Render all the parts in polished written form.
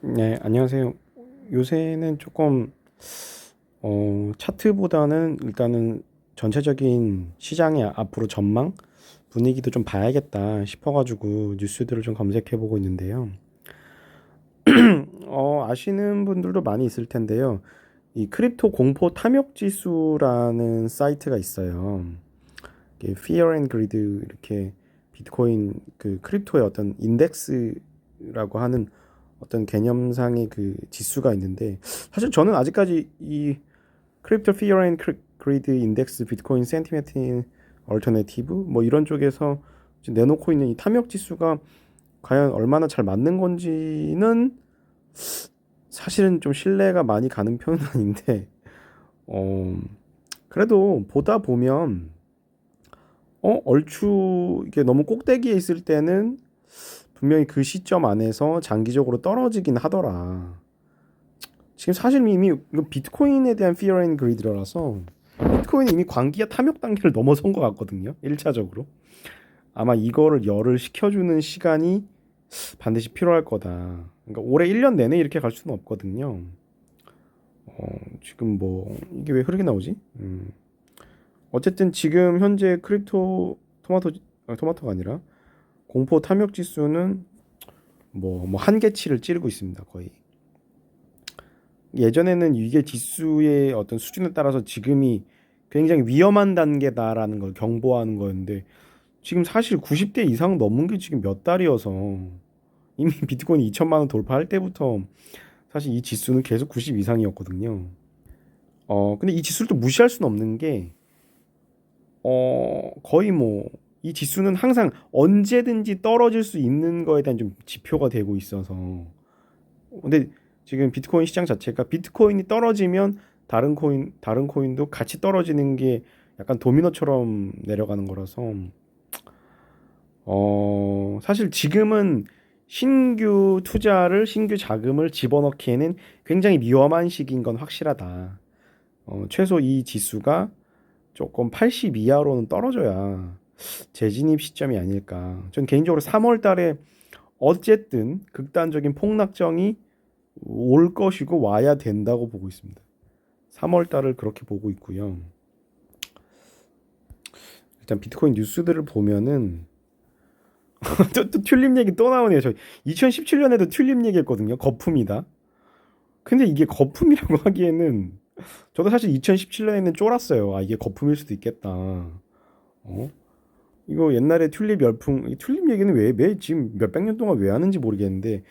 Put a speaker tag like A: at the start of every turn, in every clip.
A: 네, 안녕하세요. 요새는 조금 차트보다는 일단은 전체적인 시장의 앞으로 전망 분위기도 좀 봐야겠다 싶어가지고 뉴스들을 좀 검색해보고 있는데요. 아시는 분들도 많이 있을 텐데요. 이 크립토 공포 탐욕 지수라는 사이트가 있어요. 이게 Fear and Greed 이렇게 비트코인 그 크립토의 어떤 인덱스라고 하는 어떤 개념상의 그 지수가 있는데, 사실 저는 아직까지 이 크립토 피어 앤 그리드 인덱스 비트코인 센티메트 얼터네티브 뭐 이런 쪽에서 지금 내놓고 있는 이 탐욕 지수가 과연 얼마나 잘 맞는 건지는 사실은 좀 신뢰가 많이 가는 편은 아닌데, 어 그래도 보다 보면 얼추 이게 너무 꼭대기에 있을 때는 분명히 그 시점 안에서 장기적으로 떨어지긴 하더라. 지금 사실 이미 이거 비트코인에 대한 fear and greed라서 비트코인이 이미 광기와 탐욕 단계를 넘어선 것 같거든요. 1차적으로. 아마 이거를 열을 식혀주는 시간이 반드시 필요할 거다. 그러니까 올해 1년 내내 이렇게 갈 수는 없거든요. 지금 뭐 이게 왜 흐르게 나오지? 어쨌든 지금 현재 크립토 토마토가 아니라 공포 탐욕 지수는 뭐 한계치를 찌르고 있습니다. 거의. 예전에는 이게 지수의 어떤 수준에 따라서 지금이 굉장히 위험한 단계다라는 걸 경보하는 거였는데, 지금 사실 90대 이상 넘은 게 지금 몇 달이어서 이미 비트코인이 2천만 원 돌파할 때부터 사실 이 지수는 계속 90 이상이었거든요. 근데 이 지수를 또 무시할 수는 없는 게 거의 뭐 이 지수는 항상 언제든지 떨어질 수 있는 거에 대한 좀 지표가 되고 있어서. 근데 지금 비트코인 시장 자체가 비트코인이 떨어지면 다른 코인도 같이 떨어지는 게 약간 도미노처럼 내려가는 거라서 사실 지금은 신규 자금을 집어넣기에는 굉장히 위험한 시기인 건 확실하다. 최소 이 지수가 조금 80 이하로는 떨어져야 재진입 시점이 아닐까. 전 개인적으로 3월 달에 어쨌든 극단적인 폭락정이 올 것이고 와야 된다고 보고 있습니다. 3월 달을 그렇게 보고 있고요. 일단 비트코인 뉴스들을 보면은 또 튤립 얘기 또 나오네요. 저 2017년에도 튤립 얘기했거든요. 거품이다. 근데 이게 거품이라고 하기에는 저도 사실 2017년에는 쫄았어요. 아, 이게 거품일 수도 있겠다. 어? 이거 옛날에 튤립 열풍, 이 튤립 얘기는 왜 지금 몇백 년 동안 왜 하는지 모르겠는데,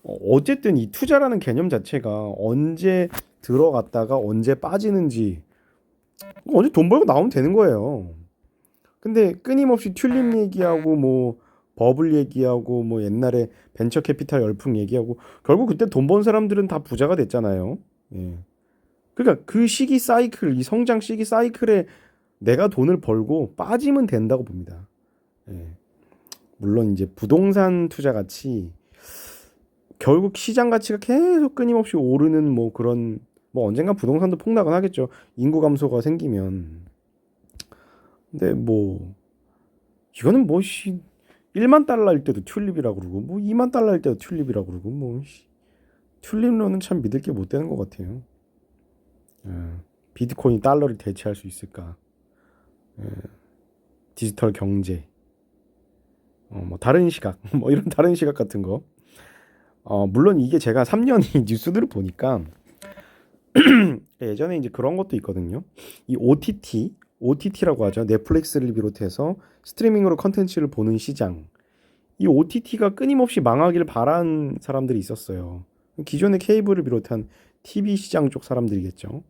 A: 어쨌든 이 투자라는 개념 자체가 언제 들어갔다가 언제 빠지는지, 언제 돈 벌고 나오면 되는 거예요. 근데 끊임없이 튤립 얘기하고 뭐 버블 얘기하고 뭐 옛날에 벤처 캐피탈 열풍 얘기하고 결국 그때 돈 번 사람들은 다 부자가 됐잖아요. 예. 그러니까 그 시기 사이클, 이 성장 시기 사이클에 내가 돈을 벌고 빠지면 된다고 봅니다. 예. 물론 이제 부동산 투자 같이 결국 시장 가치가 계속 끊임없이 오르는 뭐 그런, 뭐 언젠가 부동산도 폭락은 하겠죠. 인구 감소가 생기면. 근데 뭐 이거는 뭐 1만 달러일 때도 튤립이라고 그러고 뭐 2만 달러일 때도 튤립이라고 그러고 뭐 튤립론은 참 믿을 게 못 되는 것 같아요. 예. 비트코인이 달러를 대체할 수 있을까? 디지털 경제, 뭐 다른 시각, 뭐 이런 다른 시각 같은 거. 물론 이게 제가 3년 이 뉴스들을 보니까 예전에 이제 그런 것도 있거든요. 이 OTT라고 하죠. 넷플릭스를 비롯해서 스트리밍으로 컨텐츠를 보는 시장. 이 OTT가 끊임없이 망하길 바란 사람들이 있었어요. 기존의 케이블을 비롯한 TV 시장 쪽 사람들이겠죠.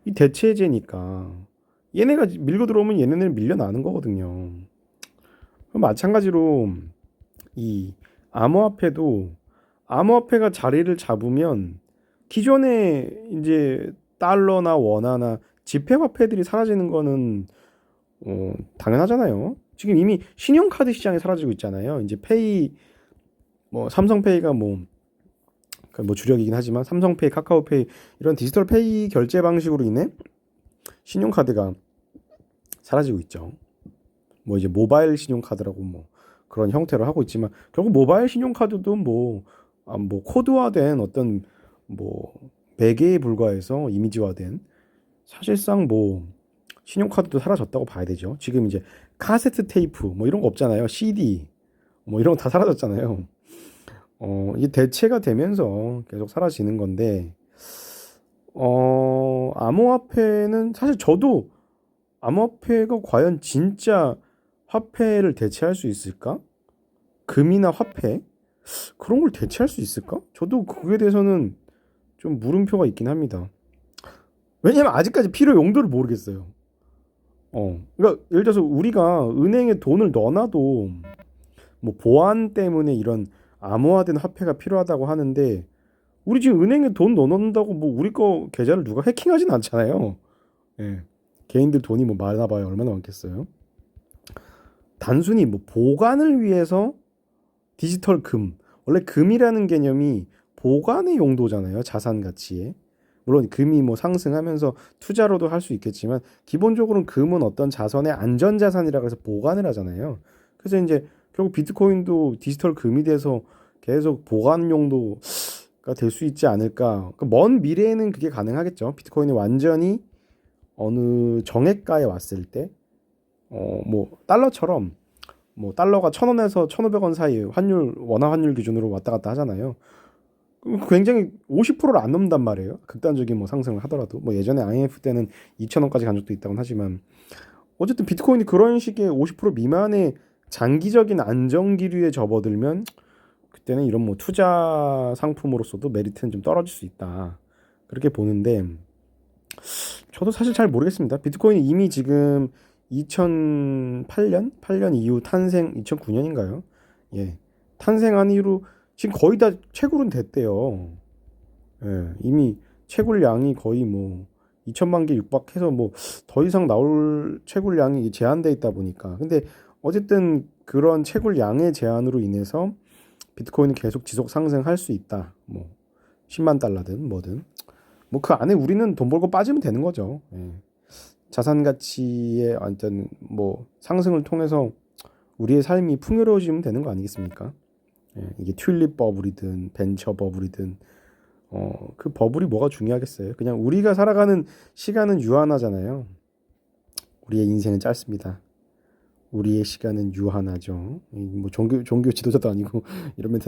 A: 이 대체제니까 얘네가 밀고 들어오면 얘네는 밀려나는 거거든요. 마찬가지로 이 암호화폐도, 암호화폐가 자리를 잡으면 기존에 이제 달러나 원화나 지폐화폐들이 사라지는 거는 당연하잖아요. 지금 이미 신용카드 시장이 사라지고 있잖아요. 이제 페이, 뭐 삼성페이가 뭐 주력이긴 하지만 삼성페이, 카카오페이 이런 디지털 페이 결제 방식으로 인해 신용카드가 사라지고 있죠. 뭐 이제 모바일 신용카드라고 뭐 그런 형태로 하고 있지만 결국 모바일 신용카드도 뭐 뭐 코드화된 어떤 뭐 매개에 불과해서 이미지화된 사실상 뭐 신용카드도 사라졌다고 봐야 되죠. 지금 이제 카세트 테이프 뭐 이런 거 없잖아요. CD 뭐 이런 거 다 사라졌잖아요. 이게 대체가 되면서 계속 사라지는 건데 암호화폐는 사실 저도 암호화폐가 과연 진짜 화폐를 대체할 수 있을까? 금이나 화폐 그런 걸 대체할 수 있을까? 저도 그거에 대해서는 좀 물음표가 있긴 합니다. 왜냐면 아직까지 필요 용도를 모르겠어요. 그러니까 예를 들어서 우리가 은행에 돈을 넣어놔도 뭐 보안 때문에 이런 암호화된 화폐가 필요하다고 하는데 우리 지금 은행에 돈 넣어놓는다고 뭐 우리 거 계좌를 누가 해킹하진 않잖아요. 예. 개인들 돈이 뭐 많아봐야 얼마나 많겠어요. 단순히 뭐 보관을 위해서 디지털 금. 원래 금이라는 개념이 보관의 용도잖아요. 자산 가치에. 물론 금이 뭐 상승하면서 투자로도 할 수 있겠지만 기본적으로는 금은 어떤 자선의 안전 자산이라고 해서 보관을 하잖아요. 그래서 이제 결국 비트코인도 디지털 금이 돼서 계속 보관 용도가 될 수 있지 않을까. 먼 미래에는 그게 가능하겠죠. 비트코인이 완전히 어느 정액가에 왔을 때, 뭐 달러처럼 뭐 달러가 1,000원에서 1,500원 사이 환율 원화 환율 기준으로 왔다 갔다 하잖아요. 굉장히 50%를 안 넘는단 말이에요. 극단적인 뭐 상승을 하더라도 뭐 예전에 IMF 때는 2,000원까지 간 적도 있다고 하지만 어쨌든 비트코인이 그런 식의 50% 미만의 장기적인 안정 기류에 접어들면 그때는 이런 뭐 투자 상품으로서도 메리트는 좀 떨어질 수 있다. 그렇게 보는데 저도 사실 잘 모르겠습니다. 비트코인이 이미 지금 2008년 8년 이후 탄생 2009년인가요? 예. 탄생한 이후로 지금 거의 다 채굴은 됐대요. 예. 이미 채굴량이 거의 뭐 2천만 개 육박해서 뭐 더 이상 나올 채굴량이 제한돼 있다 보니까 근데 어쨌든 그런 채굴량의 제한으로 인해서 비트코인은 계속 지속 상승할 수 있다. 뭐 10만 달러든 뭐든 뭐 그 안에 우리는 돈 벌고 빠지면 되는 거죠. 예. 자산 가치의 완전 뭐 상승을 통해서 우리의 삶이 풍요로워지면 되는 거 아니겠습니까? 예, 이게 튤립 버블이든 벤처 버블이든 그 버블이 뭐가 중요하겠어요? 그냥 우리가 살아가는 시간은 유한하잖아요. 우리의 인생은 짧습니다. 우리의 시간은 유한하죠. 뭐 종교 지도자도 아니고 이런 멘트